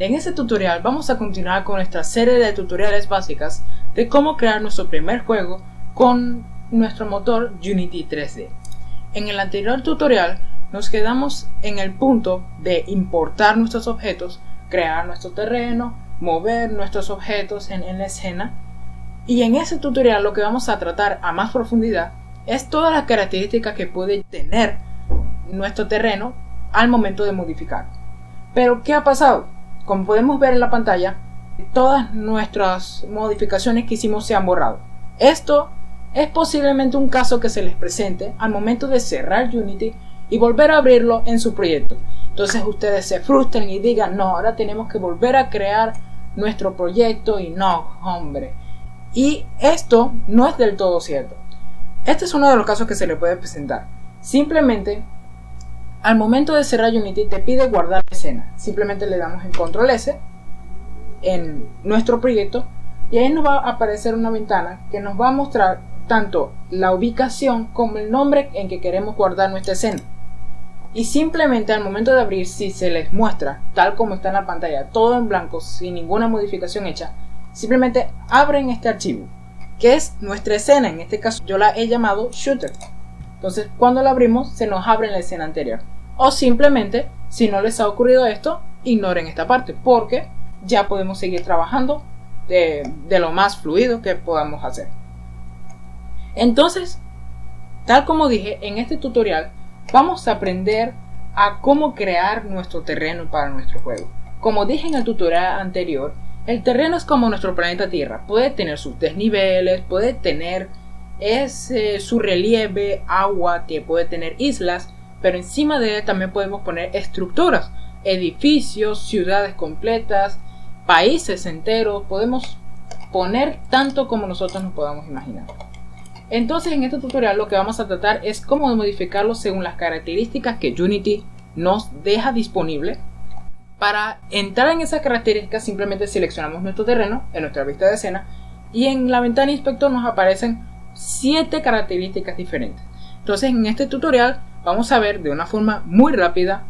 En este tutorial vamos a continuar con nuestra serie de tutoriales básicas de cómo crear nuestro primer juego con nuestro motor Unity 3D. En el anterior tutorial nos quedamos en el punto de importar nuestros objetos, crear nuestro terreno, mover nuestros objetos en la escena, y en este tutorial lo que vamos a tratar a más profundidad es todas las características que puede tener nuestro terreno al momento de modificar. Pero ¿qué ha pasado? Como podemos ver en la pantalla, todas nuestras modificaciones que hicimos se han borrado. Esto es posiblemente un caso que se les presente al momento de cerrar Unity y volver a abrirlo en su proyecto. Entonces ustedes se frustren y digan, no, ahora tenemos que volver a crear nuestro proyecto, y no, hombre. Y esto no es del todo cierto. Este es uno de los casos que se le puede presentar. Simplemente, al momento de cerrar Unity te pide guardar la escena. Simplemente le damos en Control S en nuestro proyecto y ahí nos va a aparecer una ventana que nos va a mostrar tanto la ubicación como el nombre en que queremos guardar nuestra escena. Y simplemente al momento de abrir, si se les muestra tal como está en la pantalla, todo en blanco, sin ninguna modificación hecha, simplemente abren este archivo, que es nuestra escena. En este caso yo la he llamado Shooter. Entonces cuando la abrimos se nos abre en la escena anterior. O simplemente, si no les ha ocurrido esto, ignoren esta parte, porque ya podemos seguir trabajando de lo más fluido que podamos hacer. Entonces, tal como dije, en este tutorial vamos a aprender a cómo crear nuestro terreno para nuestro juego. Como dije en el tutorial anterior, el terreno es como nuestro planeta Tierra. Puede tener sus desniveles, puede tener su relieve, agua, puede tener islas, pero encima de él también podemos poner estructuras, edificios, ciudades completas, países enteros. Podemos poner tanto como nosotros nos podamos imaginar. Entonces en este tutorial lo que vamos a tratar es cómo modificarlo según las características que Unity nos deja disponible. Para entrar en esas características simplemente seleccionamos nuestro terreno en nuestra vista de escena y en la ventana inspector nos aparecen 7 características diferentes. Entonces en este tutorial vamos a ver de una forma muy rápida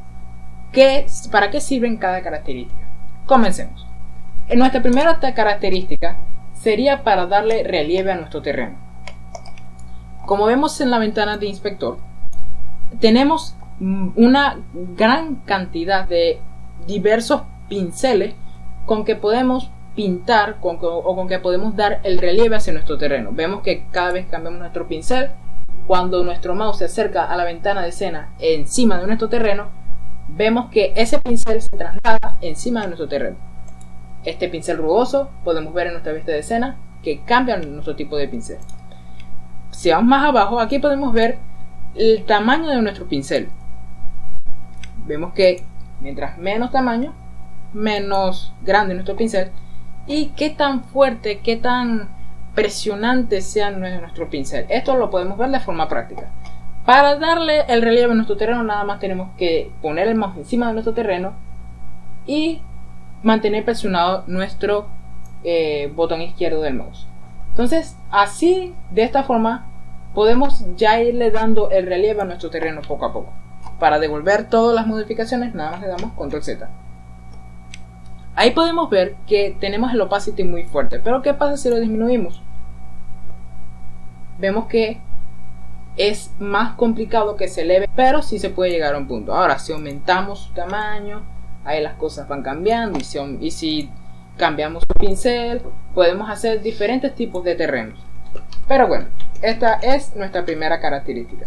para qué sirven cada característica. Comencemos. En nuestra primera característica sería para darle relieve a nuestro terreno. Como vemos en la ventana de inspector, tenemos una gran cantidad de diversos pinceles con que podemos pintar o con que podemos dar el relieve hacia nuestro terreno. Vemos que cada vez cambiamos nuestro pincel, cuando nuestro mouse se acerca a la ventana de escena encima de nuestro terreno, vemos que ese pincel se traslada encima de nuestro terreno. Este pincel rugoso podemos ver en nuestra vista de escena que cambia nuestro tipo de pincel. Si vamos más abajo, aquí podemos ver el tamaño de nuestro pincel. Vemos que mientras menos tamaño, menos grande nuestro pincel, y qué tan fuerte, qué tan presionante sea nuestro pincel. Esto lo podemos ver de forma práctica. Para darle el relieve a nuestro terreno nada más tenemos que poner el mouse encima de nuestro terreno y mantener presionado nuestro botón izquierdo del mouse. Entonces así, de esta forma, podemos ya irle dando el relieve a nuestro terreno poco a poco. Para devolver todas las modificaciones nada más le damos Control Z. Ahí podemos ver que tenemos el opacity muy fuerte, pero ¿qué pasa si lo disminuimos? Vemos que es más complicado que se eleve, pero sí se puede llegar a un punto. Ahora, si aumentamos su tamaño, ahí las cosas van cambiando, y si cambiamos su pincel, podemos hacer diferentes tipos de terrenos. Pero bueno, esta es nuestra primera característica.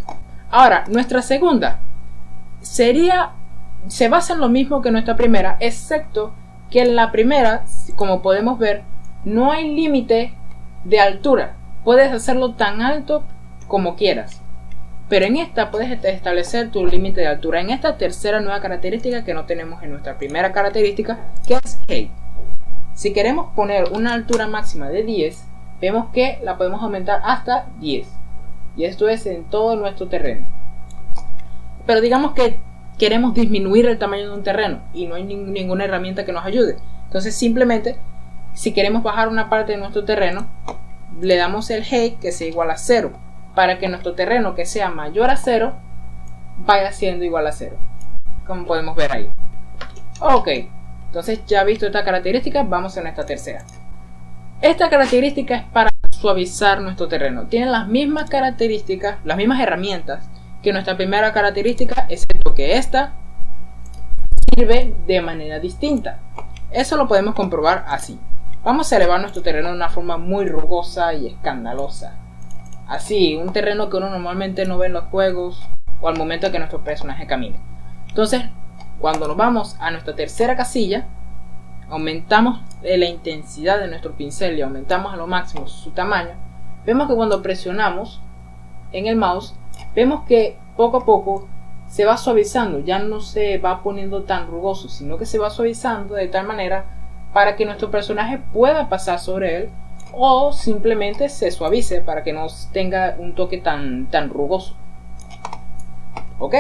Ahora, nuestra segunda se basa en lo mismo que nuestra primera, excepto que en la primera, como podemos ver, no hay límite de altura. Puedes hacerlo tan alto como quieras, pero en esta puedes establecer tu límite de altura. En esta tercera nueva característica que no tenemos en nuestra primera característica, que es Height. Si queremos poner una altura máxima de 10, vemos que la podemos aumentar hasta 10, y esto es en todo nuestro terreno. Pero digamos que queremos disminuir el tamaño de un terreno y no hay ninguna herramienta que nos ayude. Entonces simplemente, si queremos bajar una parte de nuestro terreno, le damos el height, que sea igual a 0, para que nuestro terreno, que sea mayor a 0, vaya siendo igual a 0, como podemos ver ahí. Ok, Entonces ya visto esta característica, vamos a nuestra tercera. Esta característica es para suavizar nuestro terreno. Tiene las mismas características, las mismas herramientas que nuestra primera característica, excepto que esta sirve de manera distinta. Eso lo podemos comprobar así. Vamos a elevar nuestro terreno de una forma muy rugosa y escandalosa. Así, un terreno que uno normalmente no ve en los juegos o al momento que nuestro personaje camina. Entonces, cuando nos vamos a nuestra tercera casilla, aumentamos la intensidad de nuestro pincel y aumentamos a lo máximo su tamaño. Vemos que cuando presionamos en el mouse, vemos que poco a poco se va suavizando, ya no se va poniendo tan rugoso, sino que se va suavizando de tal manera para que nuestro personaje pueda pasar sobre él, o simplemente se suavice para que no tenga un toque tan rugoso. ¿Ok?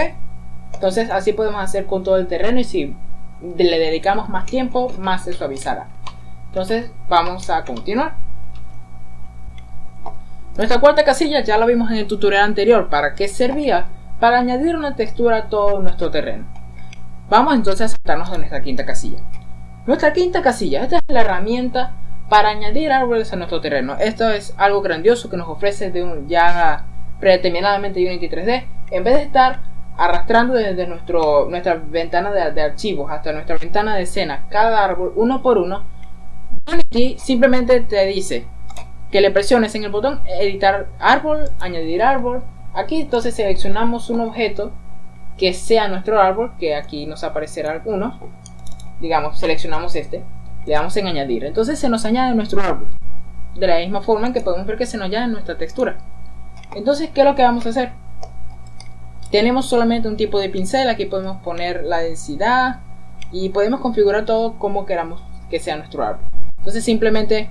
Entonces así podemos hacer con todo el terreno, y si le dedicamos más tiempo, más se suavizará. Entonces vamos a continuar. Nuestra cuarta casilla ya la vimos en el tutorial anterior. ¿Para qué servía? Para añadir una textura a todo nuestro terreno. Vamos entonces a sentarnos en nuestra quinta casilla. Nuestra quinta casilla, esta es la herramienta para añadir árboles a nuestro terreno. Esto es algo grandioso que nos ofrece ya predeterminadamente Unity 3D. En vez de estar arrastrando desde nuestra ventana de archivos hasta nuestra ventana de escena cada árbol uno por uno, Unity simplemente te dice que le presiones en el botón editar árbol, añadir árbol. Aquí entonces seleccionamos un objeto que sea nuestro árbol, que aquí nos aparecerá algunos. Digamos, seleccionamos este, le damos en añadir, entonces se nos añade nuestro árbol, de la misma forma en que podemos ver que se nos añade nuestra textura. Entonces, ¿qué es lo que vamos a hacer? Tenemos solamente un tipo de pincel, aquí podemos poner la densidad y podemos configurar todo como queramos que sea nuestro árbol. Entonces simplemente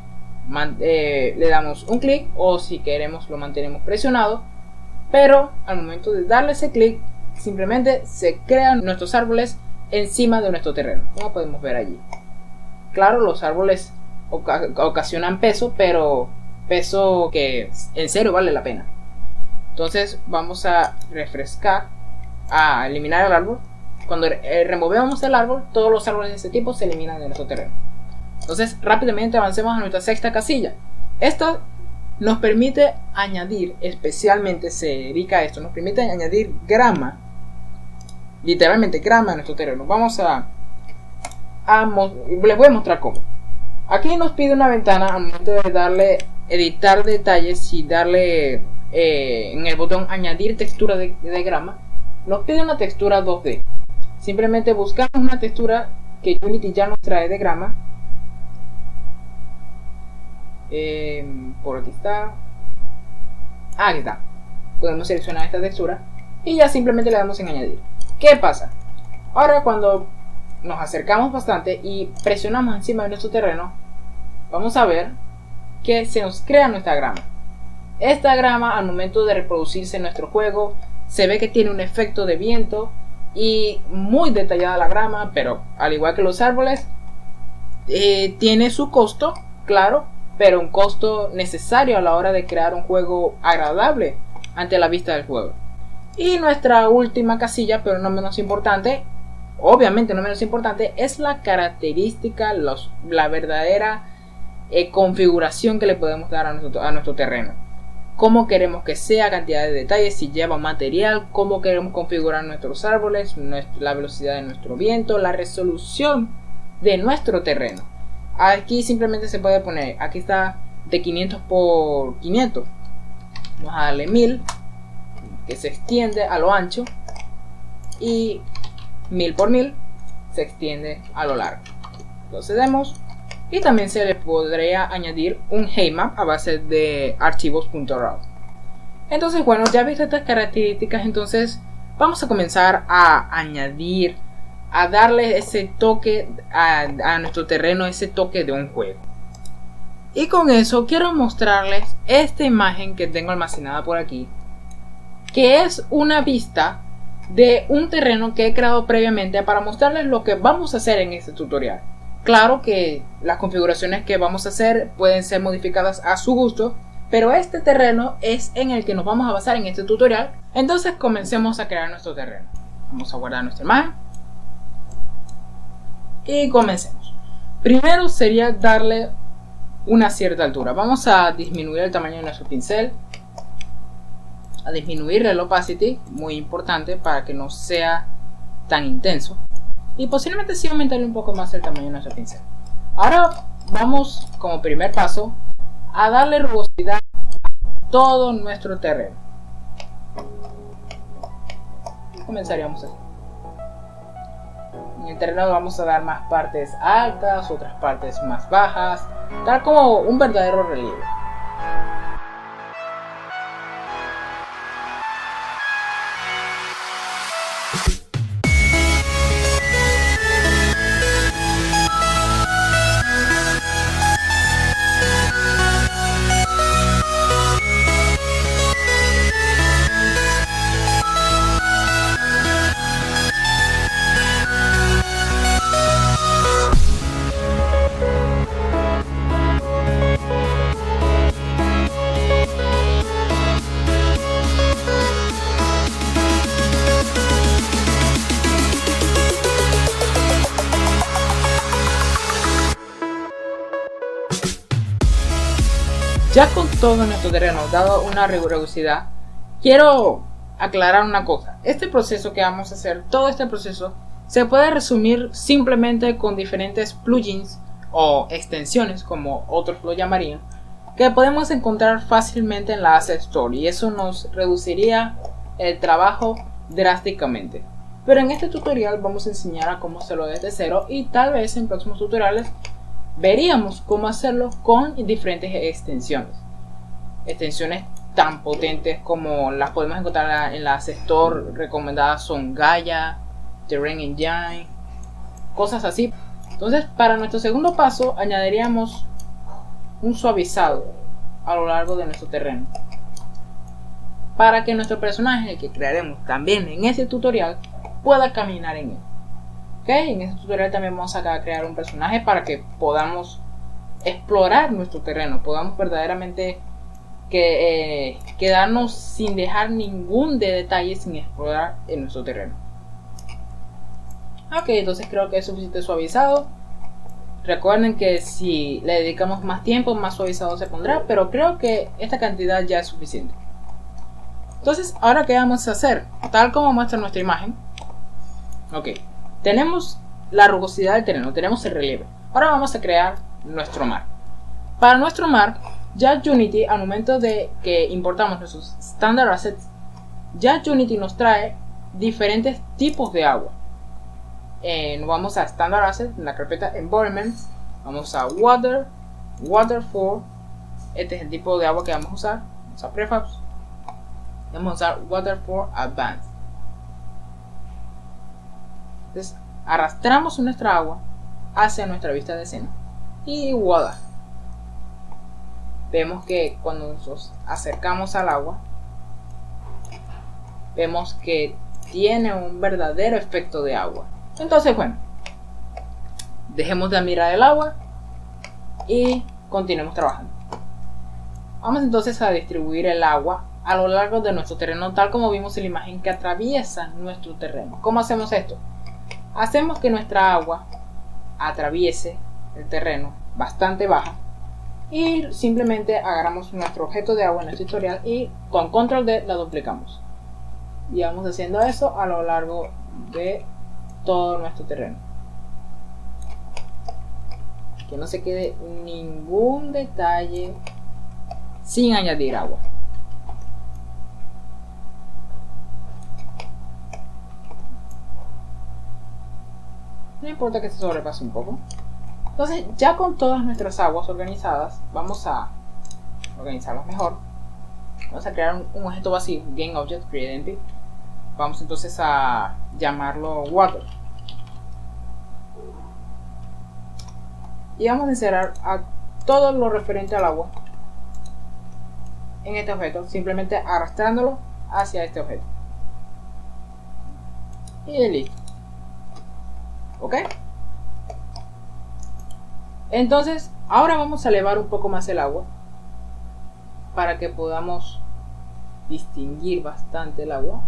le damos un clic, o si queremos lo mantenemos presionado, pero al momento de darle ese clic simplemente se crean nuestros árboles encima de nuestro terreno, como podemos ver allí. Claro, los árboles ocasionan peso, pero peso que en serio vale la pena. Entonces vamos a refrescar, a eliminar el árbol. Cuando removemos el árbol, todos los árboles de este tipo se eliminan de nuestro terreno. Entonces rápidamente avancemos a nuestra sexta casilla. Esta nos permite añadir, especialmente se dedica a esto, nos permite añadir grama, literalmente grama a nuestro terreno. Vamos les voy a mostrar cómo. Aquí nos pide una ventana al momento de darle editar detalles y darle en el botón añadir textura de grama. Nos pide una textura 2D. Simplemente buscamos una textura que Unity ya nos trae de grama. Por aquí está. Aquí está. Podemos seleccionar esta textura y ya simplemente le damos en añadir. ¿Qué pasa? Ahora cuando nos acercamos bastante y presionamos encima de nuestro terreno, vamos a ver que se nos crea nuestra grama. Esta grama, al momento de reproducirse en nuestro juego, se ve que tiene un efecto de viento y muy detallada la grama, pero al igual que los árboles, tiene su costo, claro, pero un costo necesario a la hora de crear un juego agradable ante la vista del juego. Y nuestra última casilla, pero no menos importante, obviamente no menos importante, es la característica, la verdadera configuración que le podemos dar a nuestro terreno. Cómo queremos que sea, cantidad de detalles, si lleva material, cómo queremos configurar nuestros árboles, la velocidad de nuestro viento, la resolución de nuestro terreno. Aquí simplemente se puede poner, aquí está de 500 por 500, vamos a darle 1000, que se extiende a lo ancho, y 1000 por 1000 se extiende a lo largo. Procedemos. Y también se le podría añadir un heightmap a base de archivos.raw. Entonces, bueno, ya visto estas características, entonces vamos a comenzar a añadir, a darle ese toque a nuestro terreno, ese toque de un juego. Y con eso quiero mostrarles esta imagen que tengo almacenada por aquí, que es una vista de un terreno que he creado previamente para mostrarles lo que vamos a hacer en este tutorial. Claro que las configuraciones que vamos a hacer pueden ser modificadas a su gusto, pero este terreno es en el que nos vamos a basar en este tutorial. Entonces comencemos a crear nuestro terreno. Vamos a guardar nuestra imagen. Y comencemos. Primero sería darle una cierta altura. Vamos a disminuir el tamaño de nuestro pincel, a disminuir el opacity, muy importante para que no sea tan intenso, y posiblemente sí aumentarle un poco más el tamaño de nuestro pincel. Ahora vamos, como primer paso, a darle rugosidad a todo nuestro terreno. Comenzaríamos así. En el terreno vamos a dar más partes altas, otras partes más bajas, tal como un verdadero relieve. Ya con todo nuestro terreno dado una rigurosidad, quiero aclarar una cosa. Este proceso que vamos a hacer, todo este proceso, se puede resumir simplemente con diferentes plugins o extensiones, como otros lo llamarían, que podemos encontrar fácilmente en la Asset Store, y eso nos reduciría el trabajo drásticamente. Pero en este tutorial vamos a enseñar a cómo hacerlo desde cero, y tal vez en próximos tutoriales veríamos cómo hacerlo con diferentes extensiones. Extensiones tan potentes como las podemos encontrar en la Asset Store. Recomendadas son Gaia, Terrain Engine, cosas así. Entonces, para nuestro segundo paso añadiríamos un suavizado a lo largo de nuestro terreno, para que nuestro personaje, que crearemos también en este tutorial, pueda caminar en él. En este tutorial también vamos a crear un personaje para que podamos explorar nuestro terreno, podamos verdaderamente quedarnos sin dejar ningún detalle sin explorar en nuestro terreno. Entonces creo que es suficiente suavizado. Recuerden que si le dedicamos más tiempo, más suavizado se pondrá, pero creo que esta cantidad ya es suficiente. Entonces, ahora qué vamos a hacer, tal como muestra nuestra imagen. Tenemos la rugosidad del terreno, tenemos el relieve. Ahora vamos a crear nuestro mar. Para nuestro mar, ya Unity, al momento de que importamos nuestros Standard Assets, ya Unity nos trae diferentes tipos de agua. Nos vamos a Standard Assets, en la carpeta Environment, vamos a Water, Water for, este es el tipo de agua que vamos a usar, vamos a Prefabs, vamos a usar Water for Advanced. Entonces arrastramos nuestra agua hacia nuestra vista de escena y voilà. Vemos que cuando nos acercamos al agua, vemos que tiene un verdadero efecto de agua. Entonces, bueno, dejemos de mirar el agua y continuemos trabajando. Vamos entonces a distribuir el agua a lo largo de nuestro terreno, tal como vimos en la imagen que atraviesa nuestro terreno. ¿Cómo hacemos esto? Hacemos que nuestra agua atraviese el terreno bastante baja y simplemente agarramos nuestro objeto de agua en nuestro tutorial y con control D la duplicamos. Y vamos haciendo eso a lo largo de todo nuestro terreno. Que no se quede ningún detalle sin añadir agua. No importa que se sobrepase un poco. Entonces, ya con todas nuestras aguas organizadas, vamos a organizarlas mejor. Vamos a crear un objeto vacío, Game Object, Create Empty. Vamos entonces a llamarlo Water. Y vamos a inserir a todo lo referente al agua en este objeto, simplemente arrastrándolo hacia este objeto. Y listo. ¿Ok? Entonces, ahora vamos a elevar un poco más el agua para que podamos distinguir bastante el agua.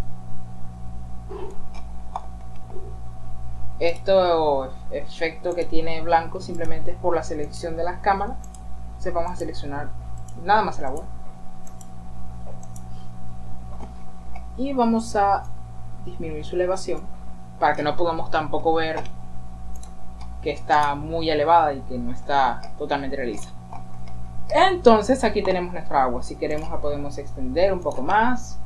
Esto efecto que tiene blanco simplemente es por la selección de las cámaras. Entonces vamos a seleccionar nada más el agua y vamos a disminuir su elevación para que no podamos tampoco ver que está muy elevada y que no está totalmente realista. Entonces aquí tenemos nuestra agua. Si queremos la podemos extender un poco más,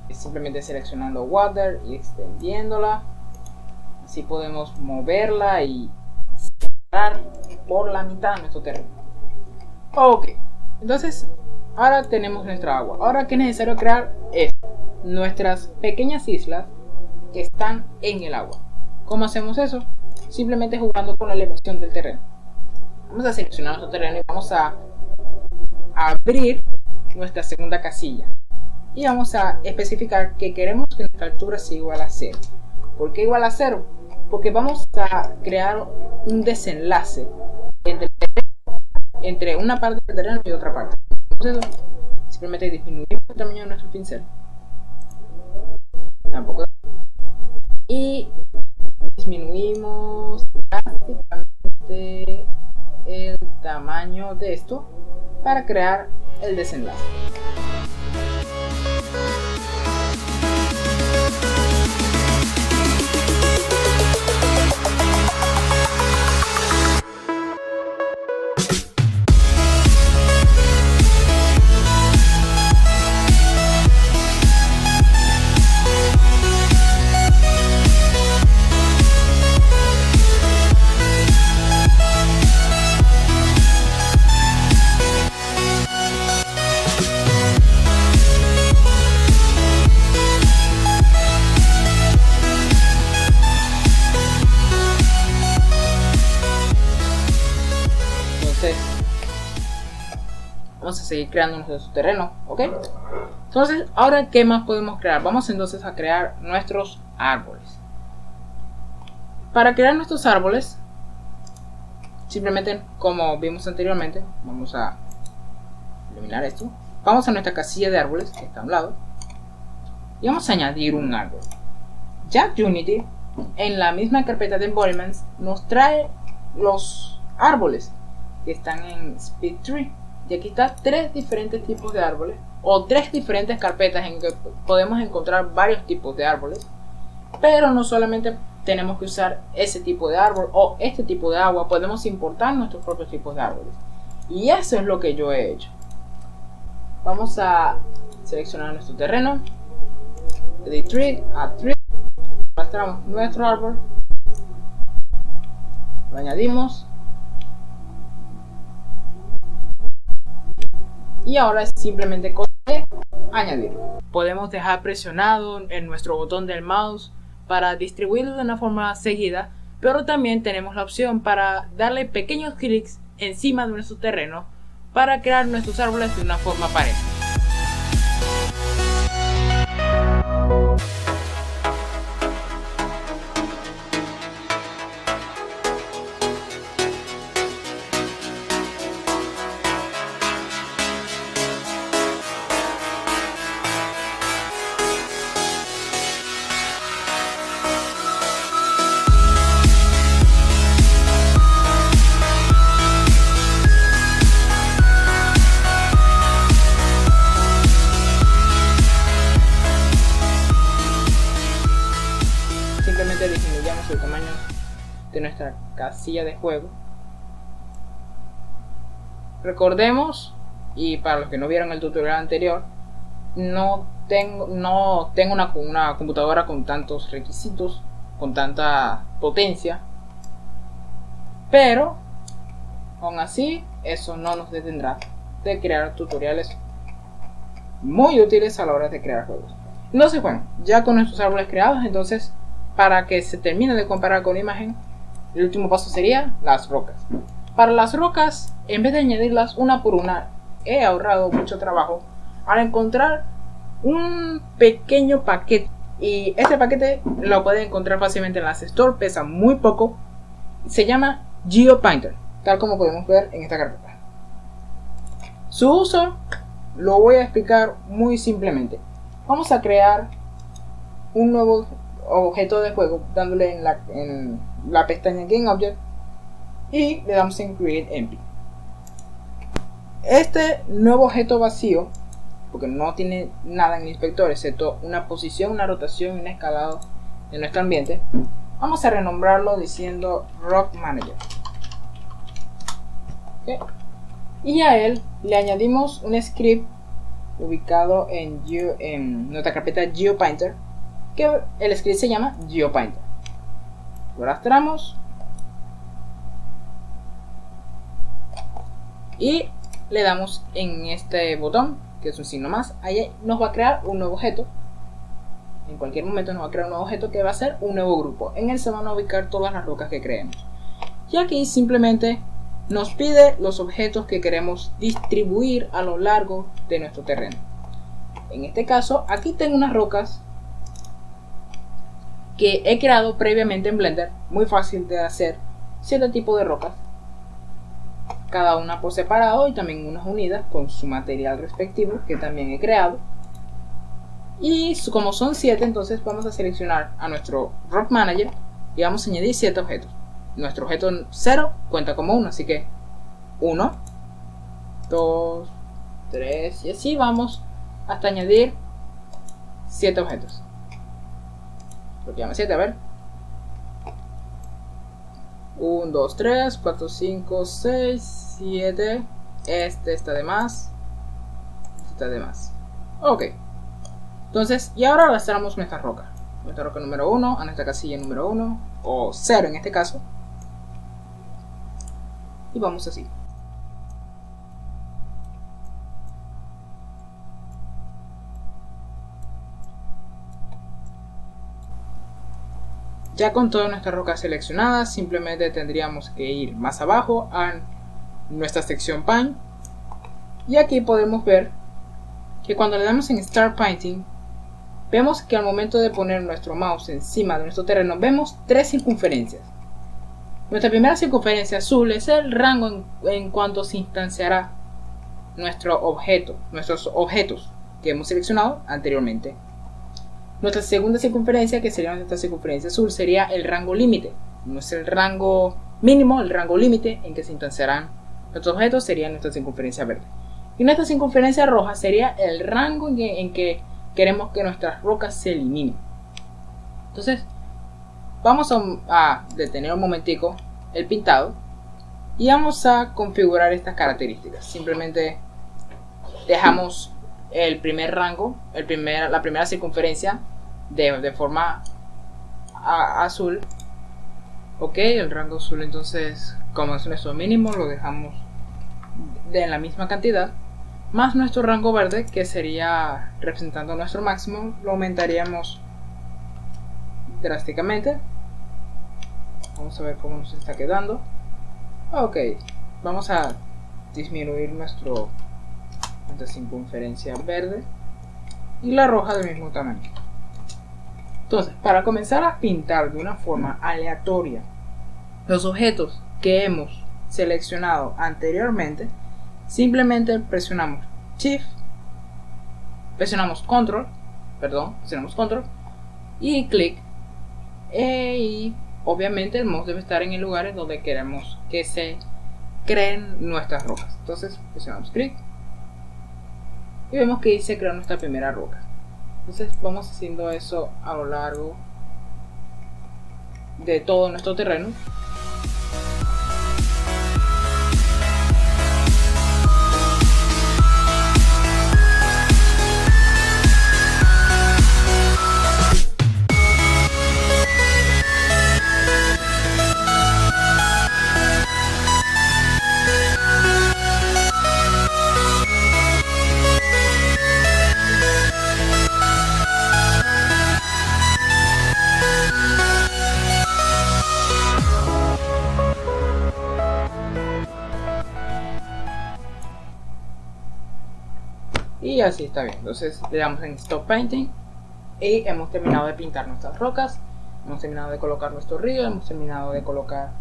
simplemente seleccionando water y extendiéndola. Así podemos moverla y cerrar por la mitad de nuestro terreno. Ok, entonces ahora tenemos nuestra agua. Ahora, ¿qué es necesario crear? Es nuestras pequeñas islas que están en el agua. ¿Cómo hacemos eso? Simplemente jugando con la elevación del terreno. Vamos a seleccionar nuestro terreno y vamos a abrir nuestra segunda casilla. Y vamos a especificar que queremos que nuestra altura sea igual a 0. ¿Por qué igual a 0? Porque vamos a crear un desenlace entre una parte del terreno y otra parte. Entonces, simplemente disminuimos el tamaño de nuestro pincel. Tampoco. Y disminuimos drásticamente el tamaño de esto para crear el desenlace. Vamos a seguir creando nuestro terreno, ¿ok? Entonces, ahora, ¿qué más podemos crear? Vamos entonces a crear nuestros árboles. Para crear nuestros árboles, simplemente, como vimos anteriormente, vamos a eliminar esto. Vamos a nuestra casilla de árboles, que está a un lado, y vamos a añadir un árbol. Ya Unity, en la misma carpeta de embodiments, nos trae los árboles que están en Speed Tree. Y aquí está 3 diferentes tipos de árboles, o 3 diferentes carpetas en que podemos encontrar varios tipos de árboles. Pero no solamente tenemos que usar ese tipo de árbol o este tipo de agua, podemos importar nuestros propios tipos de árboles. Y eso es lo que yo he hecho. Vamos a seleccionar nuestro terreno, Edit Tree, Add Tree, arrastramos nuestro árbol, lo añadimos. Y ahora es simplemente cosa de añadir. Podemos dejar presionado en nuestro botón del mouse para distribuirlo de una forma seguida, pero también tenemos la opción para darle pequeños clics encima de nuestro terreno para crear nuestros árboles de una forma pareja. Simplemente disminuyamos el tamaño de nuestra casilla de juego. Recordemos, y para los que no vieron el tutorial anterior, no tengo una computadora con tantos requisitos, con tanta potencia, pero aún así eso no nos detendrá de crear tutoriales muy útiles a la hora de crear juegos. Entonces, bueno, ya con nuestros árboles creados, entonces para que se termine de comparar con la imagen, el último paso sería las rocas. Para las rocas, en vez de añadirlas una por una, he ahorrado mucho trabajo al encontrar un pequeño paquete. Y este paquete lo pueden encontrar fácilmente en las Store, pesa muy poco. Se llama GeoPainter, tal como podemos ver en esta carpeta. Su uso lo voy a explicar muy simplemente. Vamos a crear un nuevo objeto de juego dándole en la pestaña Game Object y le damos en Create Empty. Este nuevo objeto vacío, porque no tiene nada en el inspector excepto una posición, una rotación y un escalado en nuestro ambiente, vamos a renombrarlo diciendo Rock Manager. ¿Okay? Y a él le añadimos un script ubicado en nuestra carpeta GeoPainter, que el script se llama GeoPainter. Lo arrastramos y le damos en este botón, que es un signo más. Ahí nos va a crear un nuevo objeto. En cualquier momento nos va a crear un nuevo objeto que va a ser un nuevo grupo. En él se van a ubicar todas las rocas que creemos. Y aquí simplemente nos pide los objetos que queremos distribuir a lo largo de nuestro terreno. En este caso, aquí tengo unas rocas que he creado previamente en Blender. Muy fácil de hacer cierto tipo de rocas, cada una por separado y también unas unidas con su material respectivo que también he creado. Y como son 7, entonces vamos a seleccionar a nuestro Rock Manager y vamos a añadir 7 objetos. Nuestro objeto 0 cuenta como 1, así que 1, 2, 3 y así vamos hasta añadir 7 objetos. Lo que llama 7, a ver. 1, 2, 3, 4, 5, 6, 7. Este está de más. Este está de más. Ok. Entonces, y ahora arrastramos nuestra roca. Nuestra roca número 1 a nuestra casilla número 1. O 0 en este caso. Y vamos así. Ya con todas nuestras rocas seleccionadas, simplemente tendríamos que ir más abajo a nuestra sección Paint. Y aquí podemos ver que cuando le damos en Start Painting, vemos que al momento de poner nuestro mouse encima de nuestro terreno, vemos 3 circunferencias. Nuestra primera circunferencia azul es el rango en cuanto se instanciará nuestros objetos que hemos seleccionado anteriormente. Nuestra segunda circunferencia, que sería nuestra circunferencia azul, sería el rango límite. No es el rango mínimo, el rango límite en que se instanciarán nuestros objetos sería nuestra circunferencia verde. Y nuestra circunferencia roja sería el rango en que queremos que nuestras rocas se eliminen. Entonces, vamos a detener un momentico el pintado y vamos a configurar estas características. Simplemente dejamos el primer rango, la primera circunferencia de forma azul. Ok, el rango azul, entonces como es nuestro mínimo, lo dejamos en la misma cantidad, más nuestro rango verde, que sería representando nuestro máximo, lo aumentaríamos drásticamente. Vamos a ver cómo nos está quedando. Ok, vamos a disminuir nuestra circunferencia verde y la roja del mismo tamaño. Entonces, para comenzar a pintar de una forma aleatoria los objetos que hemos seleccionado anteriormente, simplemente presionamos Control y clic, y obviamente el mouse debe estar en el lugar en donde queremos que se creen nuestras rocas. Entonces presionamos clic y vemos que ahí se creó nuestra primera roca. Entonces vamos haciendo eso a lo largo de todo nuestro terreno. Y así está bien. Entonces le damos en Stop Painting y hemos terminado de pintar nuestras rocas, hemos terminado de colocar nuestro río, hemos terminado de colocar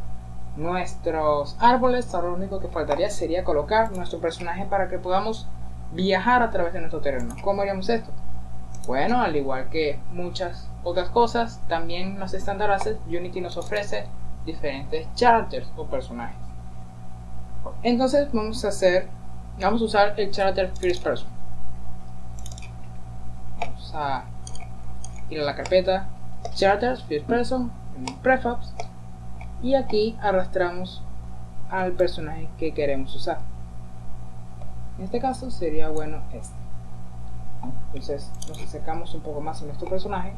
nuestros árboles. Ahora lo único que faltaría sería colocar nuestro personaje para que podamos viajar a través de nuestro terreno. ¿Cómo haríamos esto? Bueno, al igual que muchas otras cosas, también los Standard Assets, Unity nos ofrece diferentes characters o personajes. Entonces vamos a usar el character First Person. Vamos a ir a la carpeta Characters First Person en Prefabs y aquí arrastramos al personaje que queremos usar. En este caso sería bueno este. Entonces nos acercamos un poco más a nuestro personaje.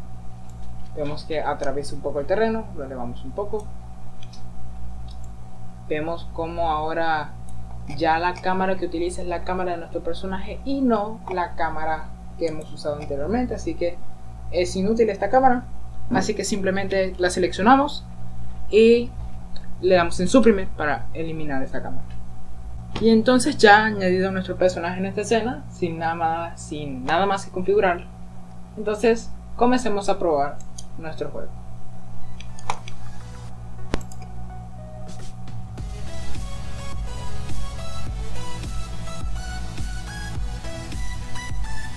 Vemos que atraviesa un poco el terreno, lo elevamos un poco. Vemos como ahora ya la cámara que utiliza es la cámara de nuestro personaje y no la cámara que hemos usado anteriormente, así que es inútil esta cámara, así que simplemente la seleccionamos y le damos en suprimir para eliminar esta cámara. Y entonces ya añadido nuestro personaje en esta escena sin nada más que configurarlo. Entonces comencemos a probar nuestro juego.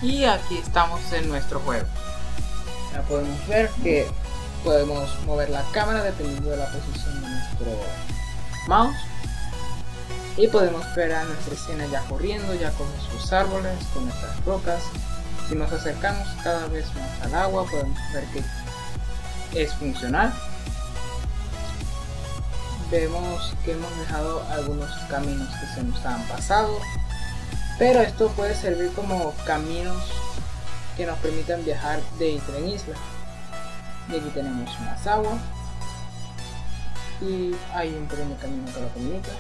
Y aquí estamos en nuestro juego. Ya podemos ver que podemos mover la cámara dependiendo de la posición de nuestro mouse. Y podemos ver a nuestra escena ya corriendo, ya con nuestros árboles, con nuestras rocas. Si nos acercamos cada vez más al agua, podemos ver que es funcional. Vemos que hemos dejado algunos caminos que se nos han pasado, pero esto puede servir como caminos que nos permitan viajar de isla en isla. Y aquí tenemos más agua y hay un pequeño camino que lo comunica.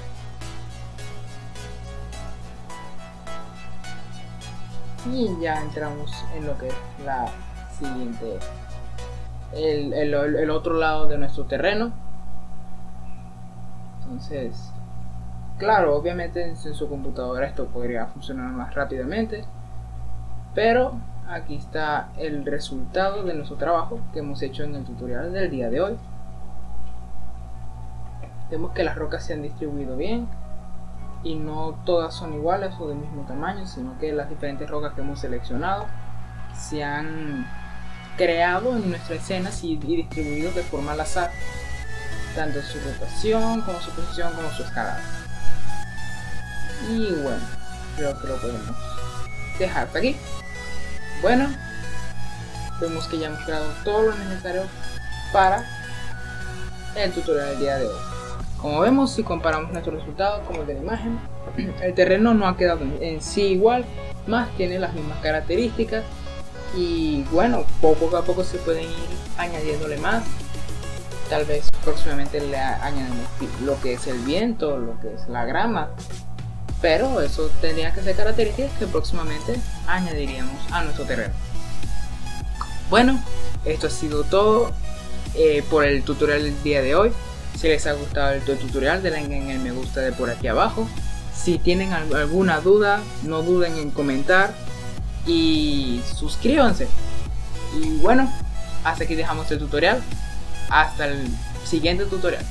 Y ya entramos en lo que es la siguiente, el otro lado de nuestro terreno. Entonces, claro, obviamente en su computadora esto podría funcionar más rápidamente, pero aquí está el resultado de nuestro trabajo que hemos hecho en el tutorial del día de hoy. Vemos que las rocas se han distribuido bien y no todas son iguales o del mismo tamaño, sino que las diferentes rocas que hemos seleccionado se han creado en nuestra escena y distribuido de forma al azar, tanto en su rotación como su posición como su escalada. Y bueno, creo que lo podemos dejar hasta aquí. Bueno, vemos que ya hemos creado todo lo necesario para el tutorial del día de hoy. Como vemos, si comparamos nuestro resultado con el de la imagen, el terreno no ha quedado en sí igual, más tiene las mismas características. Y bueno, poco a poco se pueden ir añadiéndole más. Tal vez próximamente le añadamos lo que es el viento, lo que es la grama, pero eso tendría que ser características que próximamente añadiríamos a nuestro terreno. Bueno, esto ha sido todo por el tutorial del día de hoy. Si les ha gustado el tutorial, denle en el me gusta de por aquí abajo. Si tienen alguna duda, no duden en comentar y suscríbanse. Y bueno, hasta aquí dejamos el tutorial. Hasta el siguiente tutorial.